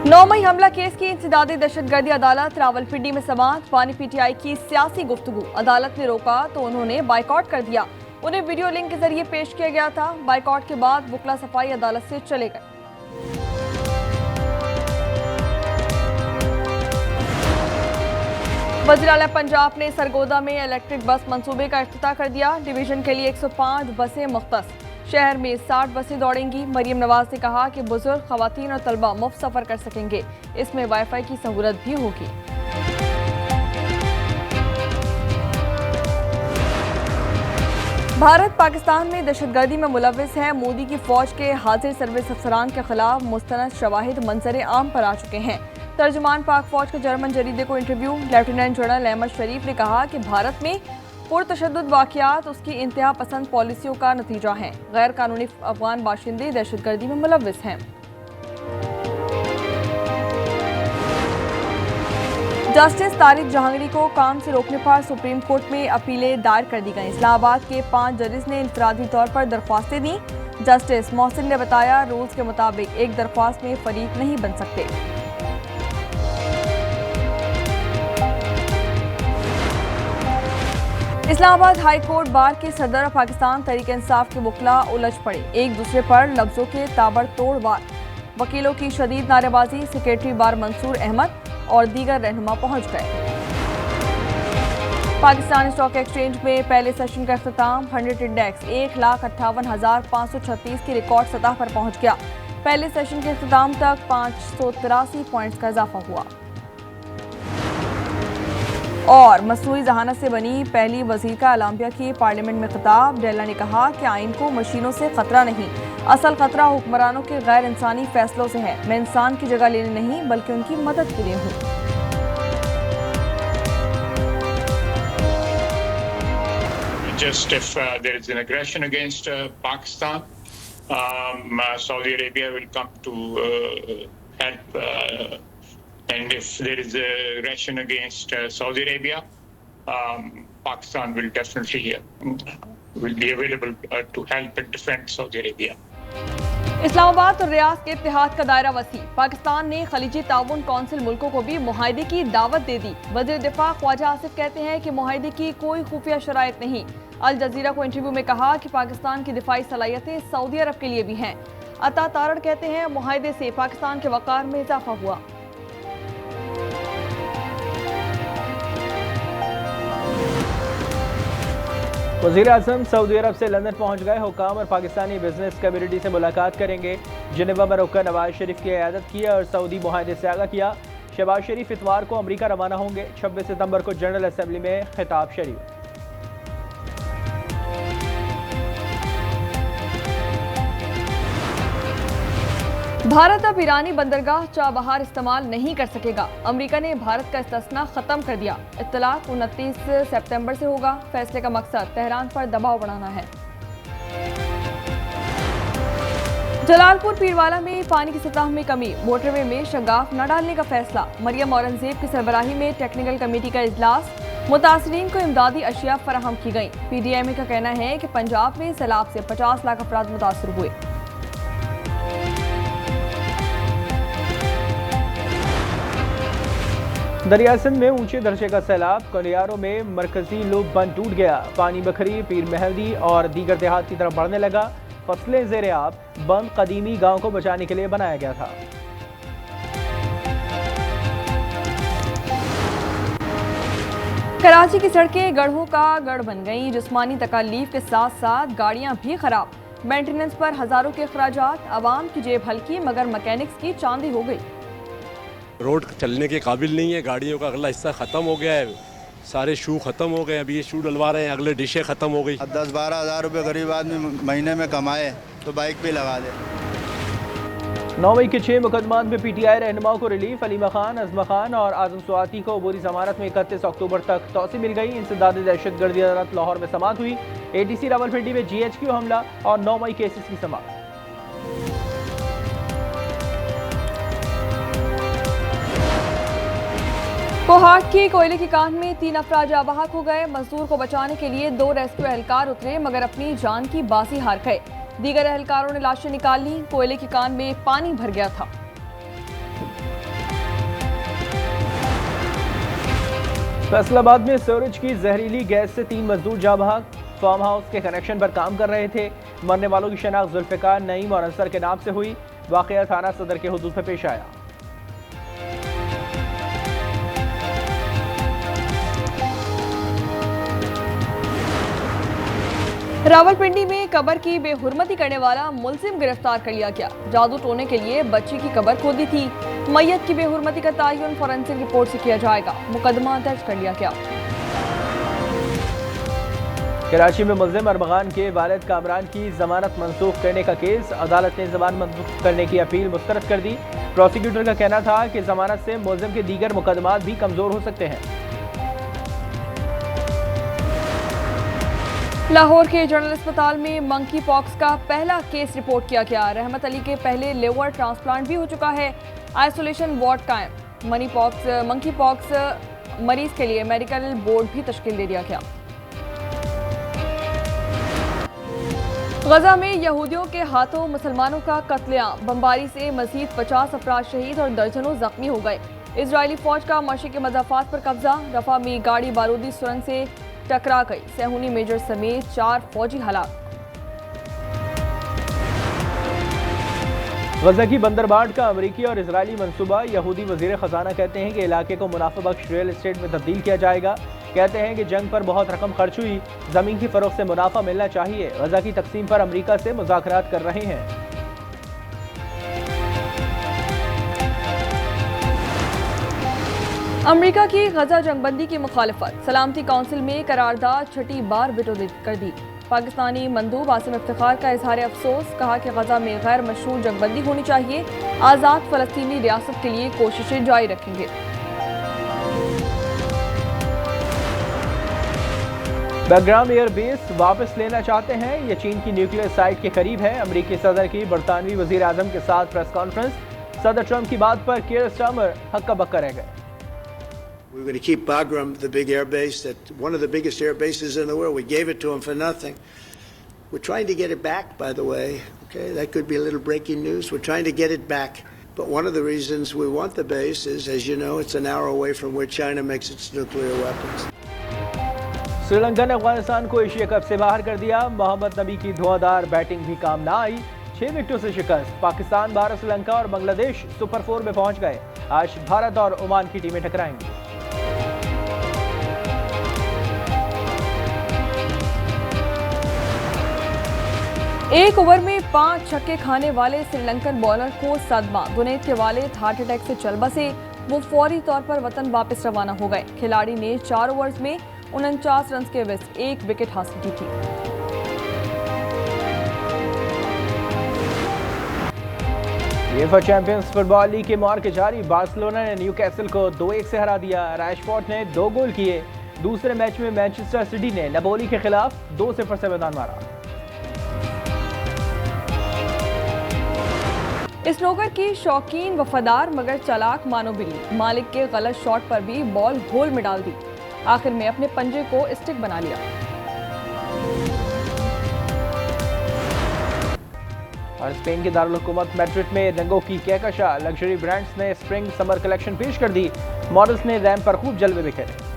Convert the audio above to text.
9 मई हमला केस की इंसदादी दहशतगर्दी अदालत रावलपिंडी में समाअत। पानी पीटीआई की सियासी गुफ्तगू अदालत ने रोका तो उन्होंने बाइकआउट कर दिया। उन्हें वीडियो लिंक के जरिए पेश किया गया था। बाइकआउट के बाद वुकला सफाई अदालत से चले गए। वज़ीर आला पंजाब ने सरगोदा में इलेक्ट्रिक बस मंसूबे का इफ्तिताह कर दिया। डिवीजन के लिए 105 बसें मुख्तस। शहर में 60 बसें दौड़ेंगी। मरियम नवाज ने कहा कि बुजुर्ग, खवातीन और तलबा मुफ्त सफर कर सकेंगे। इसमें वाईफाई की सहूलत भी होगी। भारत पाकिस्तान में दहशतगर्दी में मुलविस है। मोदी की फौज के हाजिर सर्विस अफसरान के खिलाफ मुस्तनद शवाहिद मंजर आम पर आ चुके हैं। तर्जुमान पाक फौज के जर्मन जरीदे को इंटरव्यू। लेफ्टिनेंट जनरल अहमद शरीफ ने कहा कि भारत में पुरतशद्दुद वाक़यात उसकी इंतहा पसंद पॉलिसियों का नतीजा हैं। गैर कानूनी अफगान बाशिंदे दहशतगर्दी में मुलविस हैं। जस्टिस तारिक जहांगीरी को काम से रोकने पर सुप्रीम कोर्ट में अपीलें दायर कर दी गईं। इस्लामाबाद के 5 जजेस ने इनफरादी तौर पर दरख्वास्तें दी। जस्टिस मोहसिन ने बताया, रूल्स के मुताबिक एक दरख्वास्त में फरीक नहीं बन सकते। इस्लामाबाद हाई कोर्ट बार के सदर पाकिस्तान तहरीक इंसाफ के वकला उलझ पड़े। एक दूसरे पर लफ्जों के ताबड़तोड़ वार। वकीलों की शदीद नारेबाजी। सेक्रेटरी बार मंसूर अहमद और दीगर रहनुमा पहुंच गए। पाकिस्तान स्टॉक एक्सचेंज में पहले सेशन का अख्ताम। 100 इंडेक्स 1,58,536 की रिकॉर्ड सतह पर पहुंच गया। पहले सेशन के अख्ताम तक 583 पॉइंट्स का इजाफा हुआ। और मसनूई जहानत से बनी पहली वजीर का अलाम्बिया की पार्लियामेंट में खिताब। डेल्ला ने कहा कि आइन को मशीनों से खतरा नहीं, असल खतरा हुक्मरानों के गैर इंसानी फैसलों से है। मैं इंसान की जगह लेने नहीं बल्कि उनकी मदद के लिए हूँ। Just if there is an aggression against Pakistan, Saudi Arabia will come to help. And if there is aggression against Saudi Arabia, Pakistan will definitely will be available to help and defend Saudi Arabia. Islamabad और Riyadh के इत्तेहाद का दायरा वसी। पाकिस्तान ने खलीजी ताउन council मुल्कों को भी मुआहदे की दावत दे दी। वज़ीर दिफा ख्वाजा आसिफ कहते हैं कि मुआहदे की कोई खुफिया शराइत नहीं। अल जजीरा को इंटरव्यू में कहा कि पाकिस्तान की दिफाई सलाहियतें सऊदी अरब के लिए भी हैं। अता तारड़ कहते हैं मुआहदे से पाकिस्तान के वक़ार में इजाफा हुआ। वज़ीर आज़म सऊदी अरब से लंदन पहुंच गए। हुकाम और पाकिस्तानी बिजनेस कम्युनिटी से मुलाकात करेंगे। जिनेवा में रुककर नवाज शरीफ की इयादत की और सऊदी मुआहदे से आगाह किया। शहबाज शरीफ इतवार को अमरीका रवाना होंगे। 26 सितंबर को जनरल असम्बली में खिताब शरीफ। भारत अब ईरानी बंदरगाह चाबहार इस्तेमाल नहीं कर सकेगा। अमेरिका ने भारत का इस्तेस्ना खत्म कर दिया। इत्तलाक 29 सितंबर से होगा। फैसले का मकसद तेहरान पर दबाव बढ़ाना है। जलालपुर पीरवाला में पानी की सतह में कमी। मोटरवे में शगाफ न डालने का फैसला। मरियम औरंगजेब की सरबराही में टेक्निकल कमेटी का इजलास। मुतासरीन को इमदादी अशिया फराहम की गई। PDMA का कहना है कि पंजाब में सैलाब से 50 लाख अफराद मुतासर हुए। दरिया सिंध में ऊंचे दर्जे का सैलाब। कोलियारों में मरकजी लूप बंद टूट गया। पानी बखरी, पीर मेहंदी और दीगर देहात की तरफ बढ़ने लगा। फसलें ज़ेरे आब। बंद कदीमी गांव को बचाने के लिए बनाया गया था। कराची की सड़कें गढ़ों का गढ़ बन गईं। जिस्मानी तकालीफ के साथ साथ गाड़ियां भी खराब। मेंटेनेंस पर हजारों के अखराजात। आवाम की जेब हल्की मगर मैकेनिक्स की चांदी हो गई। रोड चलने के काबिल नहीं है। गाड़ियों का अगला हिस्सा ख़त्म हो गया है। सारे शू ख़त्म हो गए। अभी ये शू डलवा रहे हैं, अगले डिशें ख़त्म हो गई। 10-12 हज़ार रुपये गरीब आदमी महीने में कमाए तो बाइक पे लगा दे। 9 मई के 6 मुकदमात में PTI रहनुमाओं को रिलीफ। अलीमा खान, अज़मा खान और आज़म स्वाति को अबूरी ज़मानत में 31 अक्टूबर तक तौसी मिल गई। इंसदादी दहशतगर्दी अदालत लाहौर में समाअत हुई। ATC रावलपिंडी में GHQ हमला और 9 मई केसेस की समाअत। कोहाट की कोयले की कान में 3 अफराद जाबाहक हो गए। मजदूर को बचाने के लिए 2 रेस्क्यू एहलकार उतरे मगर अपनी जान की बाजी हार गए। दीगर एहलकारों ने लाशें निकाल ली। कोयले की कान में पानी भर गया था। फैसलाबाद में सूरज की जहरीली गैस से 3 मजदूर जाँ बहक। फार्म हाउस के कनेक्शन पर काम कर रहे थे। मरने वालों की शनाख्त जुल्फिकार, नईम और अंसर के नाम से हुई। वाकया थाना सदर के हुदूद में पेश आया। रावलपिंडी में कब्र की बेहुरमती करने वाला मुलजिम गिरफ्तार कर लिया गया। जादू टोने के लिए बच्ची की कब्र खोदी थी। मैयत की बेहुरमती का तयन फोरेंसिक रिपोर्ट से किया जाएगा। मुकदमा दर्ज कर लिया गया। कराची में मुलजिम अरमगान के वालिद कामरान की जमानत मंसूख करने का केस। अदालत ने जमानत मंसूख करने की अपील मुस्तरद कर दी। प्रोसिक्यूटर का कहना था कि जमानत से मुलजिम के दीगर मुकदमात भी कमजोर हो सकते हैं। लाहौर के जनरल अस्पताल में मंकी पॉक्स का पहला केस रिपोर्ट किया गया। रहमत अली के पहले लिवर ट्रांसप्लांट भी हो चुका है। आइसोलेशन वार्ड कायम। मंकी पॉक्स मरीज के लिए मेडिकल बोर्ड भी तश्कील दे दिया गया। गजा में यहूदियों के हाथों मुसलमानों का कत्लेआम। बमबारी से मजीद 50 अफराद शहीद और दर्जनों जख्मी हो गए। इजरायली फौज का मशरिक के मज़ाफ़ात पर कब्जा। रफा में गाड़ी बारूदी सुरंग से टकरा गई। सेहूनी मेजर समेत 4 फौजी हलाक। गजा की बंदरबांट का अमरीकी और इजरायली मंसूबा। यहूदी वजीर खजाना कहते हैं कि इलाके को मुनाफा बख्श रियल एस्टेट में तब्दील किया जाएगा। कहते हैं कि जंग पर बहुत रकम खर्च हुई, जमीन की फरोख्त से मुनाफा मिलना चाहिए। गजा की तकसीम पर अमरीका से मुज़ाकरात कर रहे हैं। अमरीका की गजा जंगबंदी की मुखालफत। सलामती काउंसिल में करारदाद छठी बार विटो कर दी। पाकिस्तानी मंदूब आसिम इफ्तिखार का इजहार अफसोस। कहा कि गजा में गैर मशरूत जंगबंदी होनी चाहिए। आज़ाद फ़लस्तीनी रियासत के लिए कोशिशें जारी रखेंगे। बग्राम एयरबेस वापस लेना चाहते हैं। ये चीन की न्यूक्लियर साइट के करीब है। अमरीकी सदर की बरतानवी वजीर आजम के साथ प्रेस कॉन्फ्रेंस। सदर ट्रंप की बात पर कियर स्टार्मर हक्का बक्का रह गए। We're going to keep Bagram, the big air base, that one of the biggest air bases in the world. We gave it to them for nothing. We're trying to get it back, by the way. Okay, that could be a little breaking news. We're trying to get it back. But one of the reasons we want the base is, as you know, it's an hour away from where China makes its nuclear weapons. Sri Lanka ने अफगानिस्तान को Asia cup से बाहर कर दिया। मोहम्मद नबी की धुआंधार batting भी काम ना आई। 6 विकेटों से शिकस्त। पाकिस्तान, भारत, श्रीलंका और बांग्लादेश सुपर 4 में पहुंच गए। आज भारत और ओमान की टीमें टकराएंगी। एक ओवर में 5 छक्के खाने वाले श्रीलंकन बॉलर को सदमा। गुनेद के वालिद हार्ट अटैक से चल बसे। वो फौरी तौर पर वतन वापस रवाना हो गए। खिलाड़ी ने 4 ओवर्स में 49 रन के एवज 1 विकेट हासिल की थी। यूएफा चैंपियंस फुटबॉल लीग के मुकाबले जारी। बार्सिलोना ने न्यूकैसल को 2-1 से हरा दिया। रैशफोर्ड ने 2 गोल किए। दूसरे मैच में मैनचेस्टर सिटी ने नापोली के खिलाफ 2-0 से मैदान मारा। स्नोकर की शौकीन वफादार मगर चालाक मानो बिल्ली। मालिक के गलत शॉट पर भी बॉल होल में डाल दी। आखिर में अपने पंजे को स्टिक बना लिया। और स्पेन के दारुल हुकूमत मैड्रिड में रंगों की कहकशा। लग्जरी ब्रांड्स ने स्प्रिंग समर कलेक्शन पेश कर दी। मॉडल्स ने रैंप पर खूब जलवे बिखेरे।